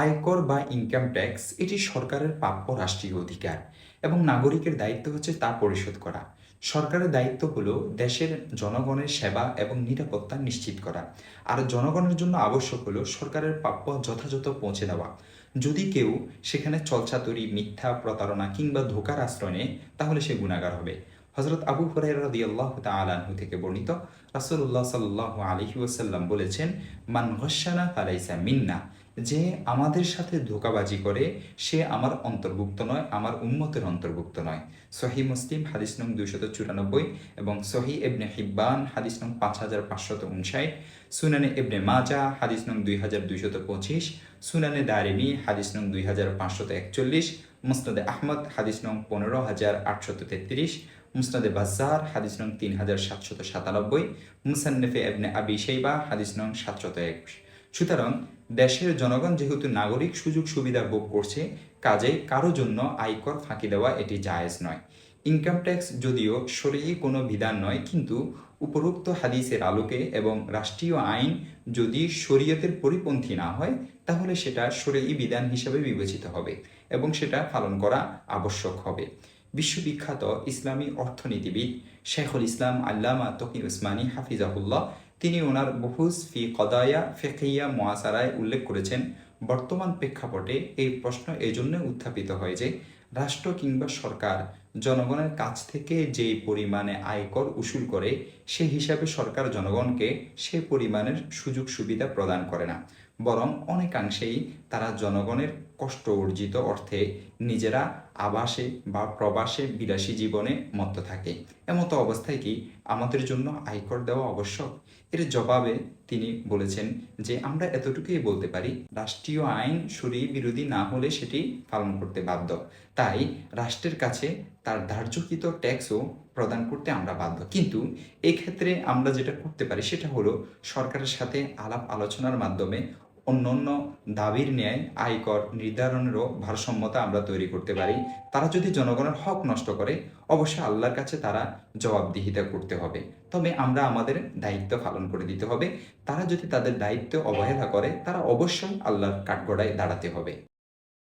আয়কর বা income tax এটি সরকারের প্রাপ্য রাষ্ট্রীয় অধিকার এবং নাগরিকের দায়িত্ব হচ্ছে তা পরিশোধ করা। সরকারের দায়িত্ব হলো দেশের জনগণের সেবা এবং নিরাপত্তা নিশ্চিত করা। আর জনগণের জন্য আবশ্যক হলো সরকারের প্রাপ্য যথাযথ পৌঁছে দেওয়া। যদি কেউ সেখানে ছলচাতুরি, মিথ্যা, প্রতারণা কিংবা ধোঁকার আশ্রয় নেয় তাহলে সে গুনাহগার হবে। হযরত আবু হুরায়রা রাদিয়াল্লাহু তাআলা আনহু থেকে বর্ণিত, রাসূলুল্লাহ সাল্লাল্লাহু আলাইহি ওয়াসাল্লাম বলেছেন, মান গশ্বানা ফালাইসা মিন্না, যে আমাদের সাথে ধোঁকাবাজি করে সে আমার অন্তর্ভুক্ত নয়, আমার উম্মতের অন্তর্ভুক্ত নয়। সহিহ মুসলিম হাদিস নং 294 এবং সহিহ ইবনে হিব্বান হাদিস নং 5559, সুনানে ইবনে মাজা হাদিস নং 2225, সুনানে দারিমি হাদিস নং 2541, মুসনাদে আহমদ হাদিস নং 15833, মুসনাদে বাজ্জার হাদিস নং 3797, মুসান্নেফে ইবনে আবি শাইবা হাদিস নং 721। সুতরাং দেশের জনগণ যেহেতু নাগরিক সুযোগ সুবিধা ভোগ করছে, কাজেই কারো জন্য আয়কর ফাঁকি দেওয়া এটি জায়েজ নয়। ইনকাম ট্যাক্স যদিও শরঈ কোনো বিধান নয়, কিন্তু উপরোক্ত হাদিসের আলোকে এবং রাষ্ট্রীয় আইন যদি শরীয়তের পরিপন্থী না হয় তাহলে সেটা শরঈ বিধান হিসাবে বিবেচিত হবে এবং সেটা পালন করা আবশ্যক হবে। বিশ্ববিখ্যাত ইসলামী অর্থনীতিবিদ শেখুল ইসলাম আল্লামা তকি উসমানী হাফিজাহুল্লাহ তিনি ওনার বুহুস ফি কদায়া ফিকহিয়া মুআসারায় উল্লেখ করেছেন, বর্তমান প্রেক্ষাপটে এই প্রশ্ন এজন্য উত্থাপিত হয় যে রাষ্ট্র কিংবা সরকার জনগণের কাছ থেকে যেই পরিমাণে আয়কর উসুল করে সে হিসাবে সরকার জনগণকে সে পরিমাণের সুযোগ সুবিধা প্রদান করে না, বরং অনেকাংশেই তারা জনগণের কষ্ট অর্জিত অর্থে নিজেরা আবাসে বা প্রবাসে বিলাসী জীবনে মত্ত থাকে। এমতো অবস্থায় কি আমাদের জন্য আয়কর দেওয়া আবশ্যক? এর জবাবে তিনি বলেছেন যে আমরা এতটুকুই বলতে পারি, রাষ্ট্রীয় আইন শরীয়ত বিরোধী না হলে সেটি পালন করতে বাধ্য। তাই রাষ্ট্রের কাছে তার ধার্যকৃত ট্যাক্সও প্রদান করতে আমরা বাধ্য। কিন্তু এই ক্ষেত্রে আমরা যেটা করতে পারি সেটা হলো সরকারের সাথে আলাপ আলোচনার মাধ্যমে অন্যান্য দাবির ন্যায় আয়কর নির্ধারণেরও ভারসাম্যতা আমরা তৈরি করতে পারি। তারা যদি জনগণের হক নষ্ট করে অবশ্যই আল্লাহর কাছে তারা জবাবদিহিতা করতে হবে, তবে আমরা আমাদের দায়িত্ব পালন করে দিতে হবে। তারা যদি তাদের দায়িত্ব অবহেলা করে তারা অবশ্যই আল্লাহর কাঠগড়ায় দাঁড়াতে হবে।